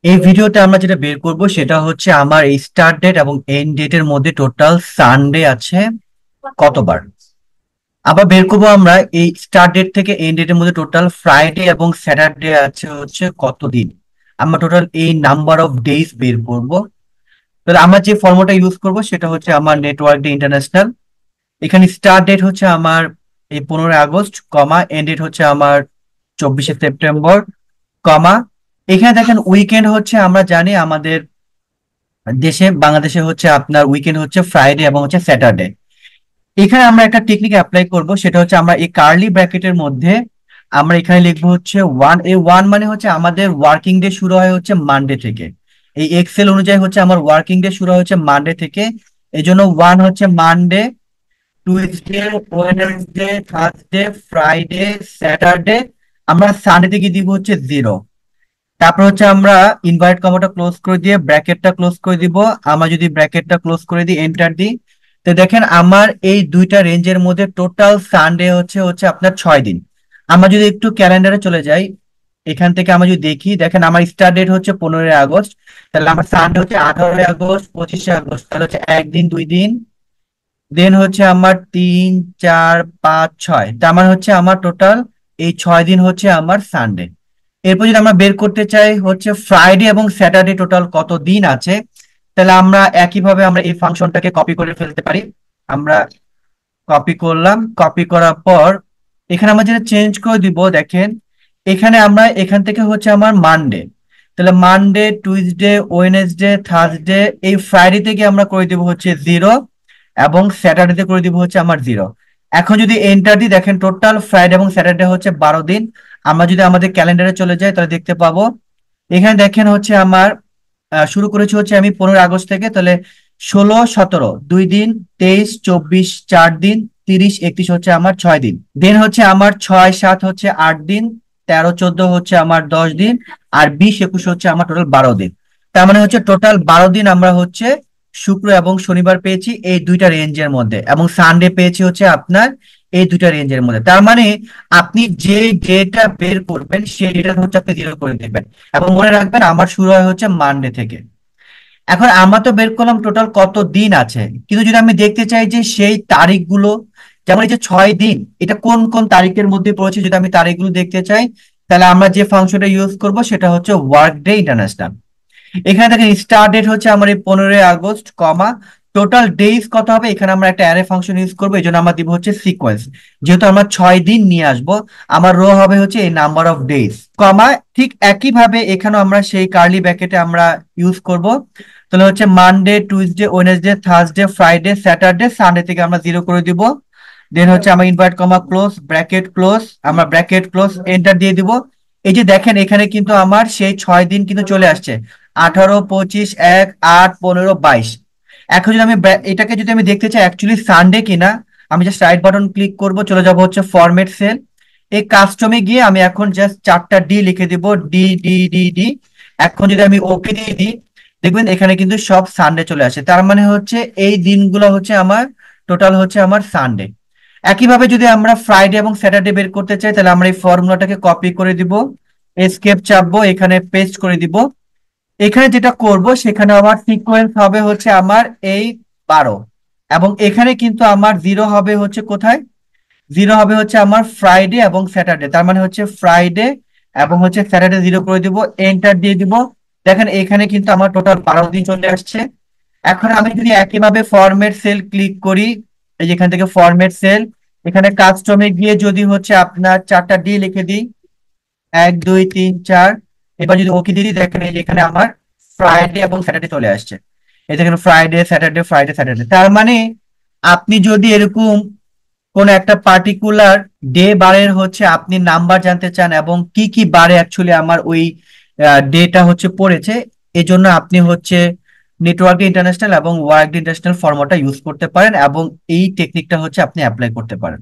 এই ভিডিওতে আমরা যেটা বের করব সেটা হচ্ছে আমার এই স্টার্ট ডেট এবং এন্ড ডেটের মধ্যে টোটাল সানডে আছে কতবার। আবার বের করবো আমরা এই স্টার্ট ডেট থেকে এন্ড ডেটের মধ্যে টোটাল ফ্রাইডে এবং স্যাটারডে আছে হচ্ছে কতদিন। আমরা টোটাল এই নাম্বার অফ ডেজ বের করব। তাহলে আমরা যে ফর্মুলাটা ইউজ করব সেটা হচ্ছে আমার নেটওয়ার্ক ডে ইন্টারন্যাশনাল। এখানে স্টার্ট ডেট হচ্ছে আমার এই 15 আগস্ট, কমা এন্ড ডেট হচ্ছে আমার 24শে সেপ্টেম্বর, কমা এখানে দেখেন উইকেন্ড হচ্ছে আমরা জানি আমাদের দেশে বাংলাদেশে হচ্ছে আপনার উইকেন্ড হচ্ছে ফ্রাইডে এবং হচ্ছে স্যাটারডে। এখানে আমরা একটা টেকনিক অ্যাপ্লাই করব, সেটা হচ্ছে আমরা এই কার্লি ব্র্যাকেটের মধ্যে আমরা এখানে লিখবো হচ্ছে ওয়ান। এই ওয়ান মানে হচ্ছে আমাদের ওয়ার্কিং ডে শুরু হয় হচ্ছে মানডে থেকে। এই এক্সেল অনুযায়ী হচ্ছে আমার ওয়ার্কিং ডে শুরু হয় হচ্ছে মানডে থেকে। এই জন্য ওয়ান হচ্ছে Monday, Tuesday, Wednesday, Thursday, Friday, Saturday. আমরা সানডে থেকে দিব হচ্ছে 0। তারপর হচ্ছে আমরা ইনভার্ট কমাটা ক্লোজ করে দিয়ে ব্র্যাকেটটা ক্লোজ করে দিব। আমরা যদি ব্র্যাকেটটা ক্লোজ করে দিই, এন্টার দিই, তো দেখেন আমার এই দুইটা রেঞ্জের মধ্যে টোটাল সানডে হচ্ছে হচ্ছে আপনার 6 দিন। আমরা যদি একটু ক্যালেন্ডারে চলে যাই, এখান থেকে আমরা যদি দেখি, দেখেন আমার স্টার্ট ডেট হচ্ছে 15 আগস্ট, তাহলে আমার সানডে হচ্ছে 18 আগস্ট, 25শে আগস্ট, তাহলে হচ্ছে একদিন 2 দিন। দেন হচ্ছে আমার 3, 4, 5, 6, তার মানে হচ্ছে আমার টোটাল এই 6 দিন হচ্ছে আমার সানডে। এরপর যদি আমরা বের করতে চাই হচ্ছে ফ্রাইডে এবং স্যাটারডে টোটাল কত দিন আছে, তাহলে আমরা একইভাবে আমরা এই ফাংশনটাকে কপি করে ফেলতে পারি। আমরা কপি করলাম, কপি করার পর এখানে আমরা যেটা চেঞ্জ করে দিব, দেখেন এখানে আমরা এখান থেকে হচ্ছে আমার মানডে, তাহলে মানডে, টুইসডে, ওয়েনেসডে, থার্সডে, এই ফ্রাইডে থেকে আমরা করে দিব হচ্ছে 0 এবং স্যাটারডে করে দিব হচ্ছে আমার 0। এখন যদি এন্টার দিই, দেখেন টোটাল ফ্রাইডে এবং স্যাটারডে হচ্ছে 12 দিন। আমরা যদি আমাদের ক্যালেন্ডারে চলে যাই তাহলে দেখতে পাবো, এখানে দেখেন হচ্ছে আমার শুরু করেছি হচ্ছে আমি 15 আগস্ট থেকে, তাহলে 16, 17 2 দিন, 23, 24 4 দিন, 30, 31 হচ্ছে আমার 6 দিন। দেন হচ্ছে আমার 6, 7 হচ্ছে 8 দিন, 13, 14 হচ্ছে আমার 10 দিন, আর 20, 21 হচ্ছে আমার টোটাল 12 দিন। তার মানে হচ্ছে টোটাল 12 দিন আমরা হচ্ছে শুক্র এবং শনিবার পেয়েছি এই দুইটা রেঞ্জের মধ্যে, এবং সানডে পেয়েছি হচ্ছে আপনার এই দুইটা রেঞ্জের মধ্যে। তার মানে আপনি যে ডেটা বের করবেন সেই ডেটা হচ্ছে আপনি 0 করে দেবেন, এবং মনে রাখবেন আমার শুরু হয় হচ্ছে মানডে থেকে। এখন আমরা তো বের করলাম টোটাল কত দিন আছে, কিন্তু যদি আমি দেখতে চাই যে সেই তারিখগুলো, যেমন এই যে 6 দিন, এটা কোন কোন তারিখের মধ্যে পড়েছে, যদি আমি তারিখগুলো দেখতে চাই, তাহলে আমরা যে ফাংশনটা ইউজ করব সেটা হচ্ছে ওয়ার্ক ডে ইন্টারন্যাশনাল। এখানে দেখেন স্টার্ট ডেট হচ্ছে আমার এই 15 আগস্ট, কমা টোটাল ডেইজ কত হবে, এখানে আমরা একটা অ্যারে ফাংশন ইউজ করবো, এই জন্য আমরা দিব হচ্ছে সিকোয়েন্স। যেহেতু আমরা 6 দিন নিয়ে আসবো, আমার রো হবে হচ্ছে এই নাম্বার অফ ডেইজ, কমা ঠিক একইভাবে এখানেও আমরা সেই কার্লি ব্র্যাকেটে আমরা ইউজ করব। তাহলে হচ্ছে Monday, Tuesday, Wednesday, Thursday, Friday, Saturday, Sunday থেকে আমরা 0 করে দিব। দেন হচ্ছে আমরা invert comma close, bracket close, আমরা ব্র্যাকেট ক্লোজ, এন্টার দিয়ে দিব। এই যে দেখেন এখানে কিন্তু আমার সেই 6 দিন কিন্তু চলে আসছে, 18, 25, 1, 8, 15, 22। এখন যদি আমি এটাকে যদি আমি দেখতে চাই অ্যাকচুয়ালি সানডে কিনা, আমি জাস্ট রাইট বাটন ক্লিক করব, চলে যাব হচ্ছে ফরম্যাট সেল, এই কাস্টমে গিয়ে আমি এখন জাস্ট 4টা ডি লিখে দিব, ডি ডি ডি ডি। এখন যদি আমি ওকে দিয়ে দিই, দেখবেন এখানে কিন্তু সব সানডে চলে আসে, তার মানে হচ্ছে এই দিনগুলো হচ্ছে আমার টোটাল হচ্ছে আমার সানডে। একইভাবে যদি আমরা ফ্রাইডে এবং স্যাটারডে বের করতে চাই, তাহলে আমরা এই ফর্মুলাটাকে কপি করে দিব, এসকেপ চাপবো, এখানে পেস্ট করে দিব। এখানে যেটা করব সেখানে আমার সিকোয়েন্স হবে হচ্ছে আমার এই 12, এবং এখানে কিন্তু আমার 0 হবে হচ্ছে কোথায়, 0 হবে হচ্ছে আমার ফ্রাইডে এবং স্যাটারডে, তার মানে হচ্ছে ফ্রাইডে এবং হচ্ছে স্যাটারডে 0 করে দিব, এন্টার দিয়ে দিব। দেখেন এখানে কিন্তু আমার টোটাল 12 দিন চলে আসছে। এখন আমি যদি একইভাবে ফরম্যাট সেল ক্লিক করি, এই যে এখান থেকে ফরম্যাট সেল, এখানে কাস্টমে গিয়ে যদি হচ্ছে আপনার 4টা ডি লিখে দিই, 1, 2, 3, 4, এবার যদি ওকে দিয়ে দিই, দেখেন এই যে এখানে আমার ফ্রাইডে এবং স্যাটারডে চলে আসছে। এই দেখেন ফ্রাইডে, স্যাটারডে, ফ্রাইডে, স্যাটারডে, তার মানে আপনি যদি এরকম কোন একটা পার্টিকুলার ডে বারের হচ্ছে আপনি নাম্বার জানতে চান এবং কি কি বারে অ্যাকচুয়ালি আমার ওই ডেটা হচ্ছে পড়েছে, এই জন্য আপনি হচ্ছে নেটওয়ার্ক ইন্টারন্যাশনাল এবং ওয়ার্ক ইন্টারন্যাশনাল ফর্মুলাটা ইউজ করতে পারেন, এবং এই টেকনিকটা হচ্ছে আপনি অ্যাপ্লাই করতে পারেন।